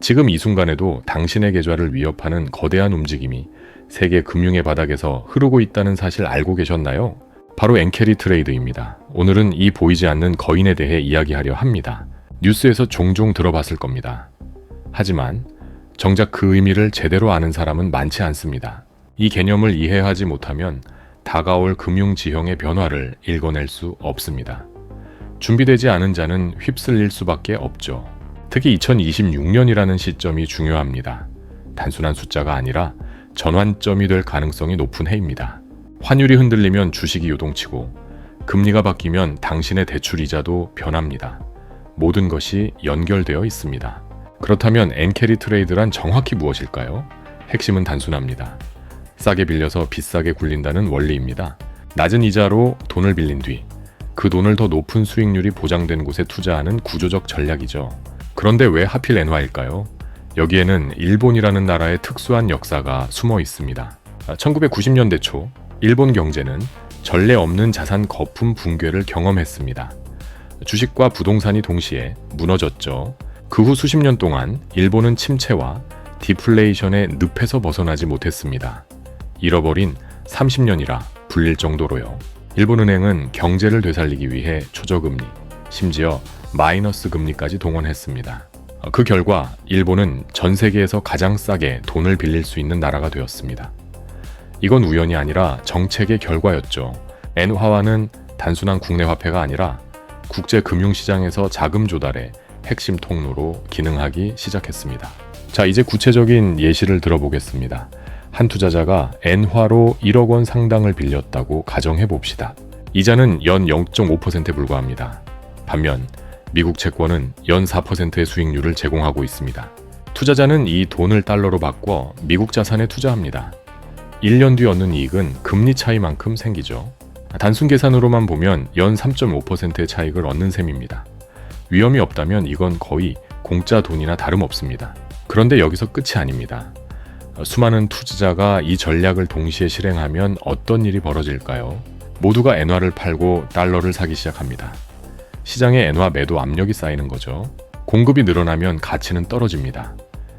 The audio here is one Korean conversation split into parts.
지금 이 순간에도 당신의 계좌를 위협하는 거대한 움직임이 세계 금융의 바닥에서 흐르고 있다는 사실 알고 계셨나요? 바로 엔캐리 트레이드입니다. 오늘은 이 보이지 않는 거인에 대해 이야기하려 합니다. 뉴스에서 종종 들어봤을 겁니다. 하지만 정작 그 의미를 제대로 아는 사람은 많지 않습니다. 이 개념을 이해하지 못하면 다가올 금융지형의 변화를 읽어낼 수 없습니다. 준비되지 않은 자는 휩쓸릴 수밖에 없죠. 특히 2026년이라는 시점이 중요합니다. 단순한 숫자가 아니라 전환점이 될 가능성이 높은 해입니다. 환율이 흔들리면 주식이 요동치고 금리가 바뀌면 당신의 대출 이자도 변합니다. 모든 것이 연결되어 있습니다. 그렇다면 엔캐리 트레이드란 정확히 무엇일까요? 핵심은 단순합니다. 싸게 빌려서 비싸게 굴린다는 원리입니다. 낮은 이자로 돈을 빌린 뒤 그 돈을 더 높은 수익률이 보장된 곳에 투자하는 구조적 전략이죠. 그런데 왜 하필 엔화일까요? 여기에는 일본이라는 나라의 특수한 역사가 숨어 있습니다. 1990년대 초 일본 경제는 전례 없는 자산 거품 붕괴를 경험했습니다. 주식과 부동산이 동시에 무너졌죠. 그 후 수십 년 동안 일본은 침체와 디플레이션의 늪에서 벗어나지 못했습니다. 잃어버린 30년이라 불릴 정도로요. 일본은행은 경제를 되살리기 위해 초저금리, 심지어 마이너스 금리까지 동원했습니다. 그 결과 일본은 전 세계에서 가장 싸게 돈을 빌릴 수 있는 나라가 되었습니다. 이건 우연이 아니라 정책의 결과였죠. 엔화화는 단순한 국내 화폐가 아니라 국제 금융시장에서 자금 조달의 핵심 통로로 기능하기 시작했습니다. 자, 이제 구체적인 예시를 들어보겠습니다. 한 투자자가 엔화로 1억 원 상당을 빌렸다고 가정해 봅시다. 이자는 연 0.5%에 불과합니다. 반면 미국 채권은 연 4%의 수익률을 제공하고 있습니다. 투자자는 이 돈을 달러로 바꿔 미국 자산에 투자합니다. 1년 뒤 얻는 이익은 금리 차이만큼 생기죠. 단순 계산으로만 보면 연 3.5%의 차익을 얻는 셈입니다. 위험이 없다면 이건 거의 공짜 돈이나 다름없습니다. 그런데 여기서 끝이 아닙니다. 수많은 투자자가 이 전략을 동시에 실행하면 어떤 일이 벌어질까요? 모두가 엔화를 팔고 달러를 사기 시작합니다. 시장에 엔화 매도 압력이 쌓이는 거죠. 공급이 늘어나면 가치는 떨어집니다.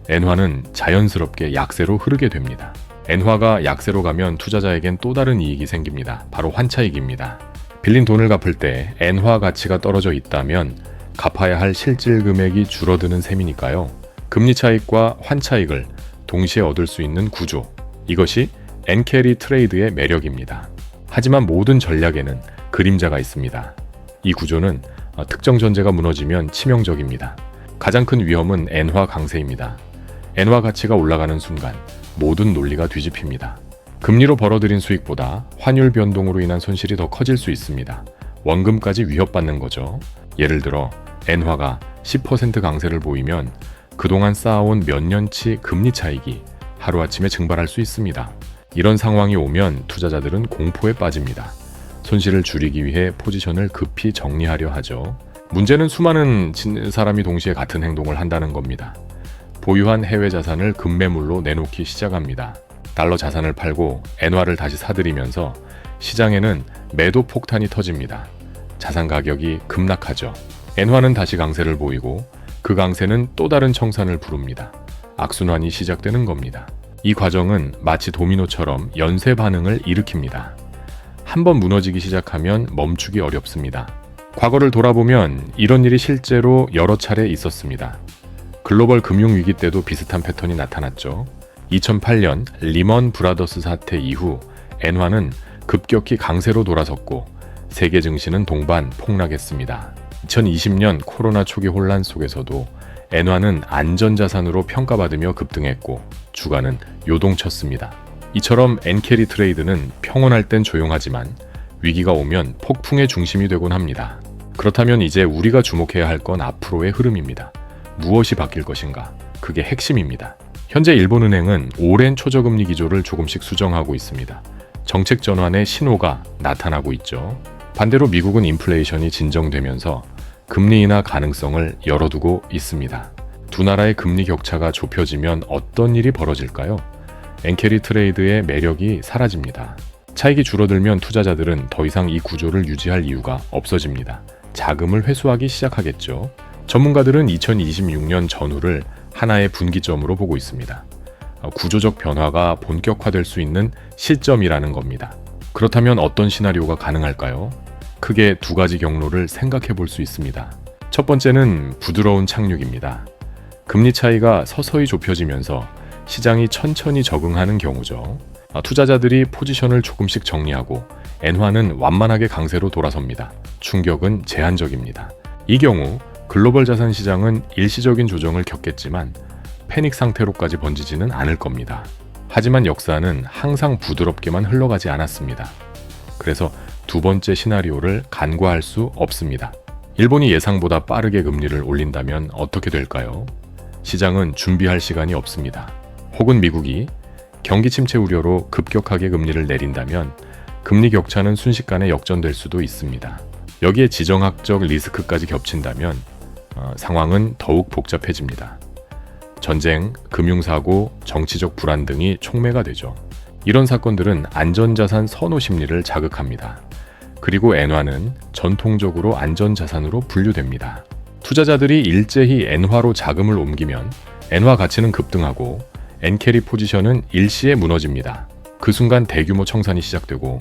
엔화는 자연스럽게 약세로 흐르게 됩니다. 엔화가 약세로 가면 투자자에겐 또 다른 이익이 생깁니다. 바로 환차익입니다. 빌린 돈을 갚을 때 엔화 가치가 떨어져 있다면 갚아야 할 실질 금액이 줄어드는 셈이니까요. 금리 차익과 환차익을 동시에 얻을 수 있는 구조. 이것이 엔캐리 트레이드의 매력입니다. 하지만 모든 전략에는 그림자가 있습니다. 이 구조는 특정 전제가 무너지면 치명적입니다. 가장 큰 위험은 엔화 강세입니다. 엔화 가치가 올라가는 순간 모든 논리가 뒤집힙니다. 금리로 벌어들인 수익보다 환율 변동으로 인한 손실이 더 커질 수 있습니다. 원금까지 위협받는 거죠. 예를 들어 엔화가 10% 강세를 보이면 그동안 쌓아온 몇 년치 금리 차익이 하루아침에 증발할 수 있습니다. 이런 상황이 오면 투자자들은 공포에 빠집니다. 손실을 줄이기 위해 포지션을 급히 정리하려 하죠. 문제는 수많은 사람이 동시에 같은 행동을 한다는 겁니다. 보유한 해외 자산을 급매물로 내놓기 시작합니다. 달러 자산을 팔고 엔화를 다시 사들이면서 시장에는 매도 폭탄이 터집니다. 자산 가격이 급락하죠. 엔화는 다시 강세를 보이고 그 강세는 또 다른 청산을 부릅니다. 악순환이 시작되는 겁니다. 이 과정은 마치 도미노처럼 연쇄 반응을 일으킵니다. 한번 무너지기 시작하면 멈추기 어렵습니다. 과거를 돌아보면 이런 일이 실제로 여러 차례 있었습니다. 글로벌 금융위기 때도 비슷한 패턴이 나타났죠. 2008년 리먼 브라더스 사태 이후 엔화는 급격히 강세로 돌아섰고 세계 증시는 동반 폭락했습니다. 2020년 코로나 초기 혼란 속에서도 엔화는 안전자산으로 평가받으며 급등했고 주가는 요동쳤습니다. 이처럼 엔캐리 트레이드는 평온할 땐 조용하지만 위기가 오면 폭풍의 중심이 되곤 합니다. 그렇다면 이제 우리가 주목해야 할 건 앞으로의 흐름입니다. 무엇이 바뀔 것인가? 그게 핵심입니다. 현재 일본은행은 오랜 초저금리 기조를 조금씩 수정하고 있습니다. 정책 전환의 신호가 나타나고 있죠. 반대로 미국은 인플레이션이 진정되면서 금리 인하 가능성을 열어두고 있습니다. 두 나라의 금리 격차가 좁혀지면 어떤 일이 벌어질까요? 엔캐리 트레이드의 매력이 사라집니다. 차익이 줄어들면 투자자들은 더 이상 이 구조를 유지할 이유가 없어집니다. 자금을 회수하기 시작하겠죠. 전문가들은 2026년 전후를 하나의 분기점으로 보고 있습니다. 구조적 변화가 본격화될 수 있는 시점이라는 겁니다. 그렇다면 어떤 시나리오가 가능할까요? 크게 두 가지 경로를 생각해 볼 수 있습니다. 첫 번째는 부드러운 착륙입니다. 금리 차이가 서서히 좁혀지면서 시장이 천천히 적응하는 경우죠. 투자자들이 포지션을 조금씩 정리하고 엔화는 완만하게 강세로 돌아섭니다. 충격은 제한적입니다. 이 경우 글로벌 자산 시장은 일시적인 조정을 겪겠지만 패닉 상태로까지 번지지는 않을 겁니다. 하지만 역사는 항상 부드럽게만 흘러가지 않았습니다. 그래서 두 번째 시나리오를 간과할 수 없습니다. 일본이 예상보다 빠르게 금리를 올린다면 어떻게 될까요? 시장은 준비할 시간이 없습니다. 혹은 미국이 경기 침체 우려로 급격하게 금리를 내린다면 금리 격차는 순식간에 역전될 수도 있습니다. 여기에 지정학적 리스크까지 겹친다면 상황은 더욱 복잡해집니다. 전쟁, 금융사고, 정치적 불안 등이 촉매가 되죠. 이런 사건들은 안전자산 선호 심리를 자극합니다. 그리고 엔화는 전통적으로 안전자산으로 분류됩니다. 투자자들이 일제히 엔화로 자금을 옮기면 엔화 가치는 급등하고 엔캐리 포지션은 일시에 무너집니다. 그 순간 대규모 청산이 시작되고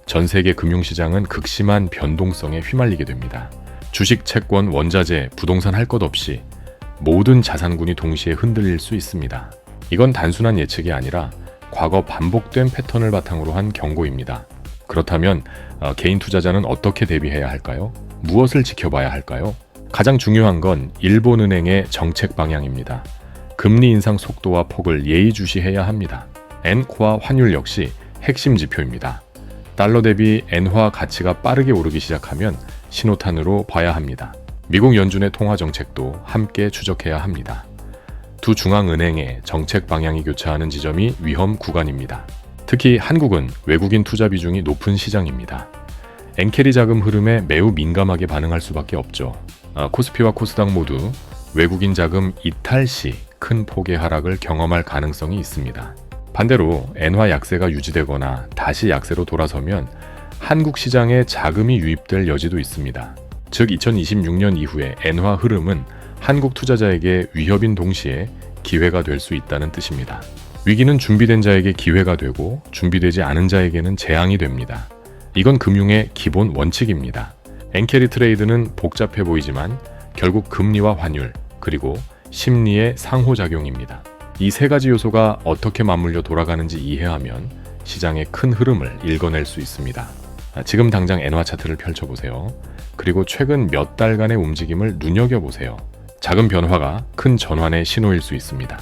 전 세계 금융시장은 극심한 변동성에 휘말리게 됩니다. 주식, 채권, 원자재, 부동산 할 것 없이 모든 자산군이 동시에 흔들릴 수 있습니다. 이건 단순한 예측이 아니라 과거 반복된 패턴을 바탕으로 한 경고입니다. 그렇다면 개인 투자자는 어떻게 대비해야 할까요? 무엇을 지켜봐야 할까요? 가장 중요한 건 일본은행의 정책 방향입니다. 금리 인상 속도와 폭을 예의주시해야 합니다. 엔코아 환율 역시 핵심 지표입니다. 달러 대비 엔화 가치가 빠르게 오르기 시작하면 신호탄으로 봐야 합니다. 미국 연준의 통화 정책도 함께 추적해야 합니다. 두 중앙은행의 정책 방향이 교차하는 지점이 위험 구간입니다. 특히 한국은 외국인 투자 비중이 높은 시장입니다. 엔캐리 자금 흐름에 매우 민감하게 반응할 수밖에 없죠. 코스피와 코스닥 모두 외국인 자금 이탈 시 큰 폭의 하락을 경험할 가능성이 있습니다. 반대로 엔화 약세가 유지되거나 다시 약세로 돌아서면 한국 시장에 자금이 유입될 여지도 있습니다. 즉 2026년 이후의 엔화 흐름은 한국 투자자에게 위협인 동시에 기회가 될 수 있다는 뜻입니다. 위기는 준비된 자에게 기회가 되고 준비되지 않은 자에게는 재앙이 됩니다. 이건 금융의 기본 원칙입니다. 엔캐리 트레이드는 복잡해 보이지만 결국 금리와 환율 그리고 심리의 상호작용입니다. 이 세 가지 요소가 어떻게 맞물려 돌아가는지 이해하면 시장의 큰 흐름을 읽어낼 수 있습니다. 지금 당장 엔화 차트를 펼쳐보세요. 그리고 최근 몇 달간의 움직임을 눈여겨보세요. 작은 변화가 큰 전환의 신호일 수 있습니다.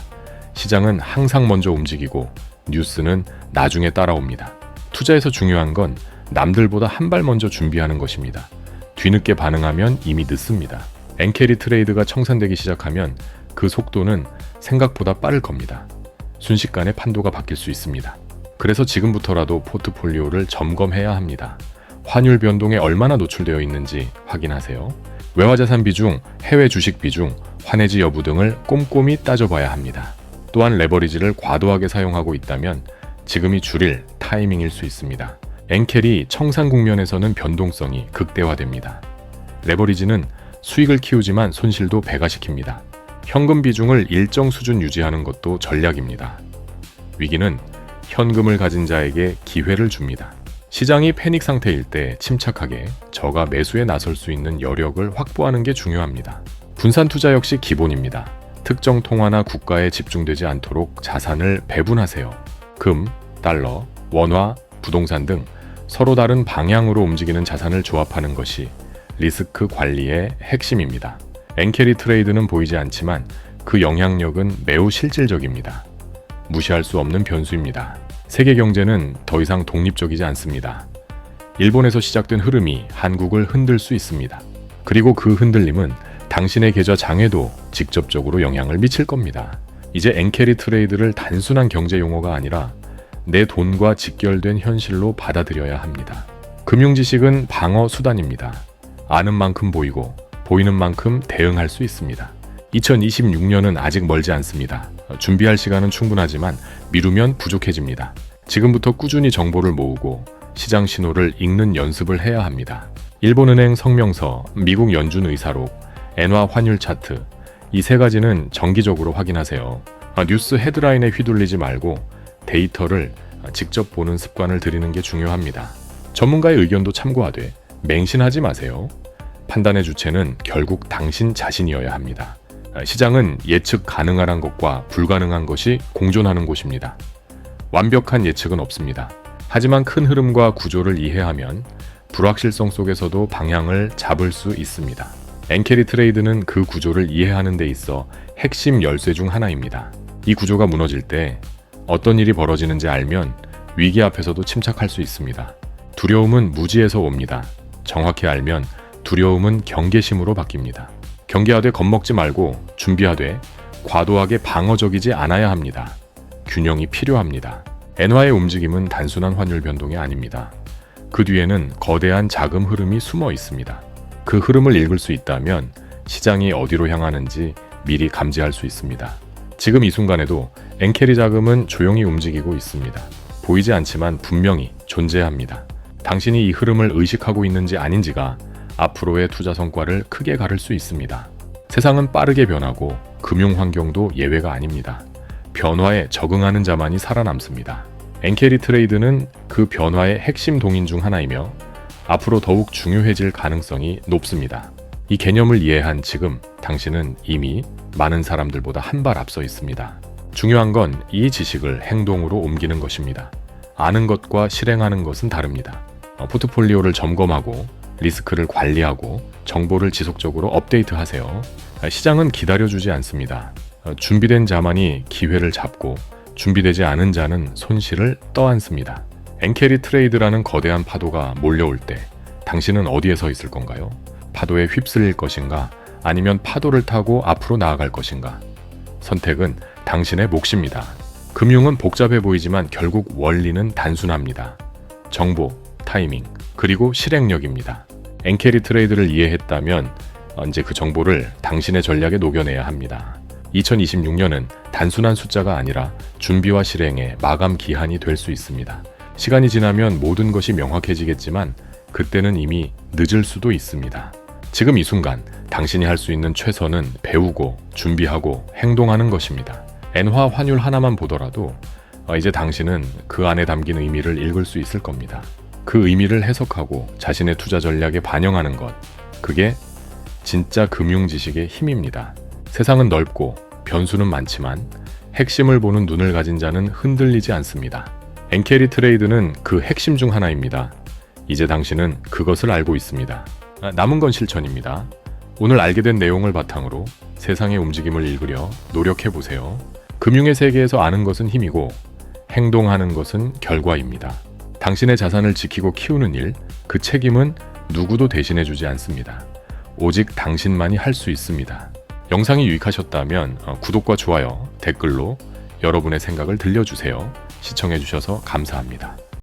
시장은 항상 먼저 움직이고 뉴스는 나중에 따라옵니다. 투자에서 중요한 건 남들보다 한 발 먼저 준비하는 것입니다. 뒤늦게 반응하면 이미 늦습니다. 엔캐리 트레이드가 청산되기 시작하면 그 속도는 생각보다 빠를 겁니다. 순식간에 판도가 바뀔 수 있습니다. 그래서 지금부터라도 포트폴리오를 점검해야 합니다. 환율 변동에 얼마나 노출되어 있는지 확인하세요. 외화자산 비중, 해외 주식 비중, 환해지 여부 등을 꼼꼼히 따져봐야 합니다. 또한 레버리지를 과도하게 사용하고 있다면 지금이 줄일 타이밍일 수 있습니다. 엔캐리 청산 국면에서는 변동성이 극대화됩니다. 레버리지는 수익을 키우지만 손실도 배가시킵니다. 현금 비중을 일정 수준 유지하는 것도 전략입니다. 위기는 현금을 가진 자에게 기회를 줍니다. 시장이 패닉 상태일 때 침착하게 저가 매수에 나설 수 있는 여력을 확보하는 게 중요합니다. 분산 투자 역시 기본입니다. 특정 통화나 국가에 집중되지 않도록 자산을 배분하세요. 금, 달러, 원화, 부동산 등 서로 다른 방향으로 움직이는 자산을 조합하는 것이 리스크 관리의 핵심입니다. 엔캐리 트레이드는 보이지 않지만 그 영향력은 매우 실질적입니다. 무시할 수 없는 변수입니다. 세계 경제는 더 이상 독립적이지 않습니다. 일본에서 시작된 흐름이 한국을 흔들 수 있습니다. 그리고 그 흔들림은 당신의 계좌 장에도 직접적으로 영향을 미칠 겁니다. 이제 엔캐리 트레이드를 단순한 경제 용어가 아니라 내 돈과 직결된 현실로 받아들여야 합니다. 금융 지식은 방어 수단입니다. 아는 만큼 보이고 보이는 만큼 대응할 수 있습니다. 2026년은 아직 멀지 않습니다. 준비할 시간은 충분하지만 미루면 부족해집니다. 지금부터 꾸준히 정보를 모으고 시장 신호를 읽는 연습을 해야 합니다. 일본은행 성명서, 미국 연준 의사록, 엔화 환율 차트, 이 세 가지는 정기적으로 확인하세요. 뉴스 헤드라인에 휘둘리지 말고 데이터를 직접 보는 습관을 들이는 게 중요합니다. 전문가의 의견도 참고하되 맹신하지 마세요. 판단의 주체는 결국 당신 자신이어야 합니다. 시장은 예측 가능한 것과 불가능한 것이 공존하는 곳입니다. 완벽한 예측은 없습니다. 하지만 큰 흐름과 구조를 이해하면 불확실성 속에서도 방향을 잡을 수 있습니다. 엔캐리 트레이드는 그 구조를 이해하는 데 있어 핵심 열쇠 중 하나입니다. 이 구조가 무너질 때 어떤 일이 벌어지는지 알면 위기 앞에서도 침착할 수 있습니다. 두려움은 무지에서 옵니다. 정확히 알면 두려움은 경계심으로 바뀝니다. 경계하되 겁먹지 말고 준비하되 과도하게 방어적이지 않아야 합니다. 균형이 필요합니다. 엔화의 움직임은 단순한 환율 변동이 아닙니다. 그 뒤에는 거대한 자금 흐름이 숨어 있습니다. 그 흐름을 읽을 수 있다면 시장이 어디로 향하는지 미리 감지할 수 있습니다. 지금 이 순간에도 엔캐리 자금은 조용히 움직이고 있습니다. 보이지 않지만 분명히 존재합니다. 당신이 이 흐름을 의식하고 있는지 아닌지가 앞으로의 투자 성과를 크게 가를 수 있습니다. 세상은 빠르게 변하고 금융 환경도 예외가 아닙니다. 변화에 적응하는 자만이 살아남습니다. 엔캐리 트레이드는 그 변화의 핵심 동인 중 하나이며 앞으로 더욱 중요해질 가능성이 높습니다. 이 개념을 이해한 지금 당신은 이미 많은 사람들보다 한 발 앞서 있습니다. 중요한 건 이 지식을 행동으로 옮기는 것입니다. 아는 것과 실행하는 것은 다릅니다. 포트폴리오를 점검하고 리스크를 관리하고 정보를 지속적으로 업데이트하세요. 시장은 기다려주지 않습니다. 준비된 자만이 기회를 잡고 준비되지 않은 자는 손실을 떠안습니다. 엔캐리 트레이드라는 거대한 파도가 몰려올 때 당신은 어디에 서 있을 건가요? 파도에 휩쓸릴 것인가? 아니면 파도를 타고 앞으로 나아갈 것인가? 선택은 당신의 몫입니다. 금융은 복잡해 보이지만 결국 원리는 단순합니다. 정보, 타이밍, 그리고 실행력입니다. 엔캐리 트레이드를 이해했다면 이제 그 정보를 당신의 전략에 녹여내야 합니다. 2026년은 단순한 숫자가 아니라 준비와 실행의 마감 기한이 될 수 있습니다. 시간이 지나면 모든 것이 명확해지겠지만 그때는 이미 늦을 수도 있습니다. 지금 이 순간 당신이 할 수 있는 최선은 배우고 준비하고 행동하는 것입니다. 엔화 환율 하나만 보더라도 이제 당신은 그 안에 담긴 의미를 읽을 수 있을 겁니다. 그 의미를 해석하고 자신의 투자 전략에 반영하는 것, 그게 진짜 금융 지식의 힘입니다. 세상은 넓고 변수는 많지만 핵심을 보는 눈을 가진 자는 흔들리지 않습니다. 엔캐리 트레이드는 그 핵심 중 하나입니다. 이제 당신은 그것을 알고 있습니다. 남은 건 실천입니다. 오늘 알게 된 내용을 바탕으로 세상의 움직임을 읽으려 노력해보세요. 금융의 세계에서 아는 것은 힘이고 행동하는 것은 결과입니다. 당신의 자산을 지키고 키우는 일, 그 책임은 누구도 대신해주지 않습니다. 오직 당신만이 할 수 있습니다. 영상이 유익하셨다면 구독과 좋아요, 댓글로 여러분의 생각을 들려주세요. 시청해주셔서 감사합니다.